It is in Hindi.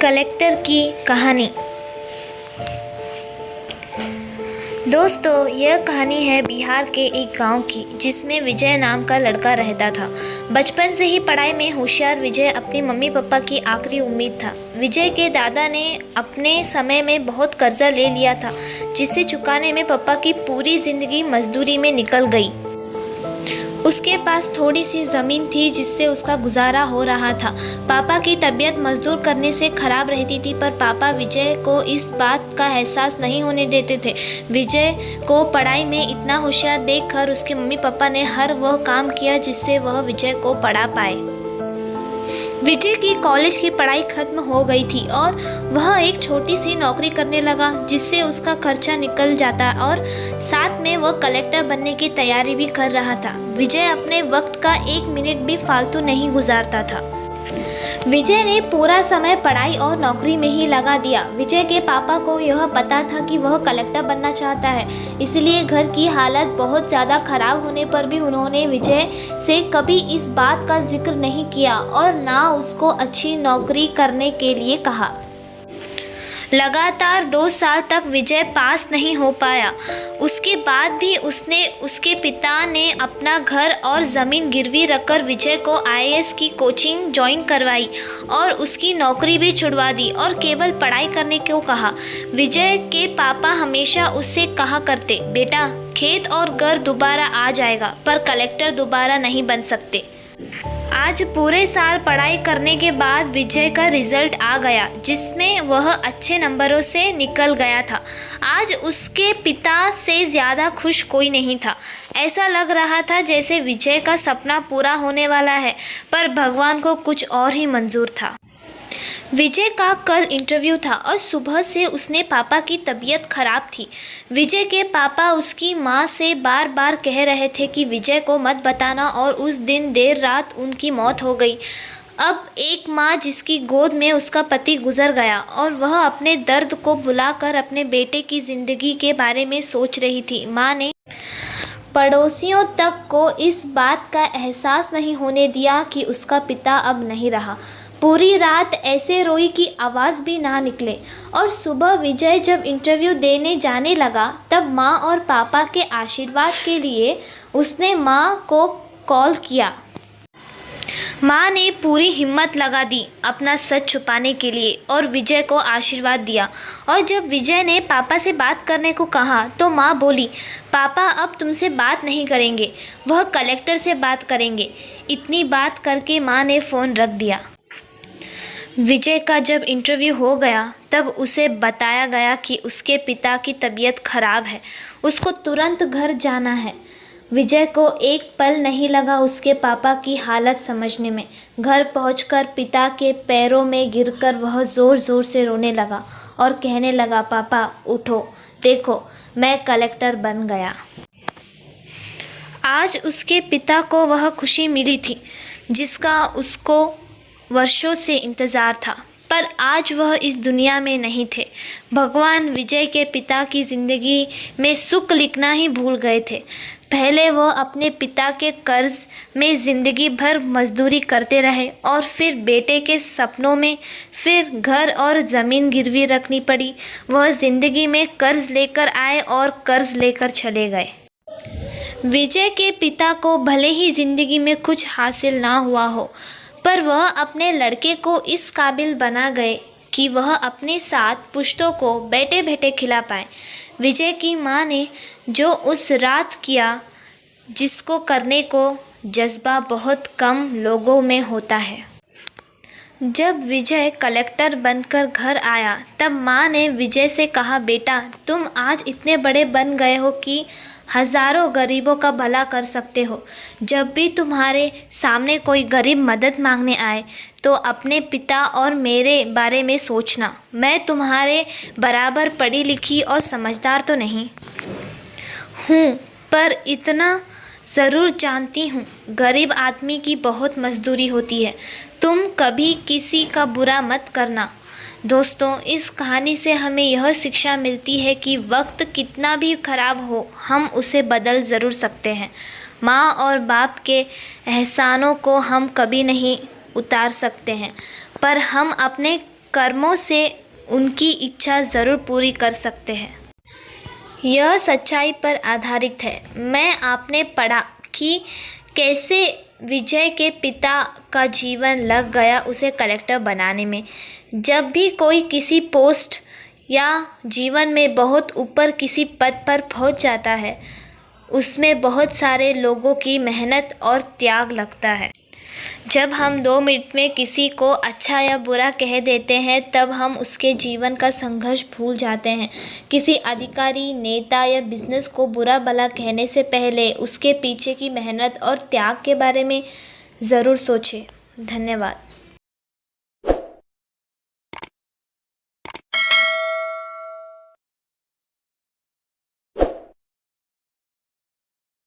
कलेक्टर की कहानी। दोस्तों, यह कहानी है बिहार के एक गांव की, जिसमें विजय नाम का लड़का रहता था। बचपन से ही पढ़ाई में होशियार विजय अपनी मम्मी पापा की आखिरी उम्मीद था। विजय के दादा ने अपने समय में बहुत कर्जा ले लिया था, जिसे चुकाने में पापा की पूरी जिंदगी मजदूरी में निकल गई। उसके पास थोड़ी सी ज़मीन थी, जिससे उसका गुजारा हो रहा था। पापा की तबीयत मजदूर करने से ख़राब रहती थी, पर पापा विजय को इस बात का एहसास नहीं होने देते थे। विजय को पढ़ाई में इतना होशियार देखकर उसके मम्मी पापा ने हर वह काम किया जिससे वह विजय को पढ़ा पाए। विजय की कॉलेज की पढ़ाई खत्म हो गई थी और वह एक छोटी सी नौकरी करने लगा, जिससे उसका खर्चा निकल जाता और साथ में वह कलेक्टर बनने की तैयारी भी कर रहा था। विजय अपने वक्त का एक मिनट भी फालतू नहीं गुजारता था। विजय ने पूरा समय पढ़ाई और नौकरी में ही लगा दिया। विजय के पापा को यह पता था कि वह कलेक्टर बनना चाहता है, इसलिए घर की हालत बहुत ज़्यादा खराब होने पर भी उन्होंने विजय से कभी इस बात का जिक्र नहीं किया और ना उसको अच्छी नौकरी करने के लिए कहा। लगातार 2 साल तक विजय पास नहीं हो पाया। उसके बाद भी उसके पिता ने अपना घर और ज़मीन गिरवी रखकर विजय को IAS की कोचिंग ज्वाइन करवाई और उसकी नौकरी भी छुड़वा दी और केवल पढ़ाई करने को कहा। विजय के पापा हमेशा उससे कहा करते, बेटा, खेत और घर दोबारा आ जाएगा, पर कलेक्टर दोबारा नहीं बन सकते। आज पूरे साल पढ़ाई करने के बाद विजय का रिजल्ट आ गया, जिसमें वह अच्छे नंबरों से निकल गया था। आज उसके पिता से ज़्यादा खुश कोई नहीं था। ऐसा लग रहा था जैसे विजय का सपना पूरा होने वाला है, पर भगवान को कुछ और ही मंजूर था। विजय का कल इंटरव्यू था और सुबह से उसने पापा की तबीयत खराब थी। विजय के पापा उसकी माँ से बार बार कह रहे थे कि विजय को मत बताना, और उस दिन देर रात उनकी मौत हो गई। अब एक माँ जिसकी गोद में उसका पति गुजर गया और वह अपने दर्द को भुलाकर अपने बेटे की ज़िंदगी के बारे में सोच रही थी। माँ ने पड़ोसियों तक को इस बात का एहसास नहीं होने दिया कि उसका पिता अब नहीं रहा। पूरी रात ऐसे रोई कि आवाज़ भी ना निकले, और सुबह विजय जब इंटरव्यू देने जाने लगा तब माँ और पापा के आशीर्वाद के लिए उसने माँ को कॉल किया। माँ ने पूरी हिम्मत लगा दी अपना सच छुपाने के लिए और विजय को आशीर्वाद दिया। और जब विजय ने पापा से बात करने को कहा तो माँ बोली, पापा अब तुमसे बात नहीं करेंगे, वह कलेक्टर से बात करेंगे। इतनी बात करके माँ ने फ़ोन रख दिया। विजय का जब इंटरव्यू हो गया तब उसे बताया गया कि उसके पिता की तबीयत खराब है, उसको तुरंत घर जाना है। विजय को एक पल नहीं लगा उसके पापा की हालत समझने में। घर पहुंचकर पिता के पैरों में गिरकर वह ज़ोर ज़ोर से रोने लगा और कहने लगा, पापा उठो, देखो मैं कलेक्टर बन गया। आज उसके पिता को वह खुशी मिली थी जिसका उसको वर्षों से इंतज़ार था, पर आज वह इस दुनिया में नहीं थे। भगवान विजय के पिता की ज़िंदगी में सुख लिखना ही भूल गए थे। पहले वह अपने पिता के कर्ज में ज़िंदगी भर मजदूरी करते रहे और फिर बेटे के सपनों में फिर घर और ज़मीन गिरवी रखनी पड़ी। वह ज़िंदगी में कर्ज लेकर आए और कर्ज लेकर चले गए। विजय के पिता को भले ही ज़िंदगी में कुछ हासिल ना हुआ हो, पर वह अपने लड़के को इस काबिल बना गए कि वह अपने साथ पुश्तों को बैठे बैठे खिला पाए। विजय की माँ ने जो उस रात किया, जिसको करने को जज्बा बहुत कम लोगों में होता है। जब विजय कलेक्टर बनकर घर आया तब माँ ने विजय से कहा, बेटा, तुम आज इतने बड़े बन गए हो कि हज़ारों गरीबों का भला कर सकते हो। जब भी तुम्हारे सामने कोई गरीब मदद मांगने आए तो अपने पिता और मेरे बारे में सोचना। मैं तुम्हारे बराबर पढ़ी लिखी और समझदार तो नहीं हूँ, पर इतना ज़रूर जानती हूँ, गरीब आदमी की बहुत मजदूरी होती है। तुम कभी किसी का बुरा मत करना। दोस्तों, इस कहानी से हमें यह शिक्षा मिलती है कि वक्त कितना भी ख़राब हो, हम उसे बदल ज़रूर सकते हैं। माँ और बाप के एहसानों को हम कभी नहीं उतार सकते हैं, पर हम अपने कर्मों से उनकी इच्छा ज़रूर पूरी कर सकते हैं। यह सच्चाई पर आधारित है। मैं आपने पढ़ा कि कैसे विजय के पिता का जीवन लग गया उसे कलेक्टर बनाने में। जब भी कोई किसी पोस्ट या जीवन में बहुत ऊपर किसी पद पर पहुंच जाता है, उसमें बहुत सारे लोगों की मेहनत और त्याग लगता है। जब हम 2 मिनट में किसी को अच्छा या बुरा कह देते हैं, तब हम उसके जीवन का संघर्ष भूल जाते हैं। किसी अधिकारी, नेता या बिजनेस को बुरा भला कहने से पहले उसके पीछे की मेहनत और त्याग के बारे में ज़रूर सोचें। धन्यवाद।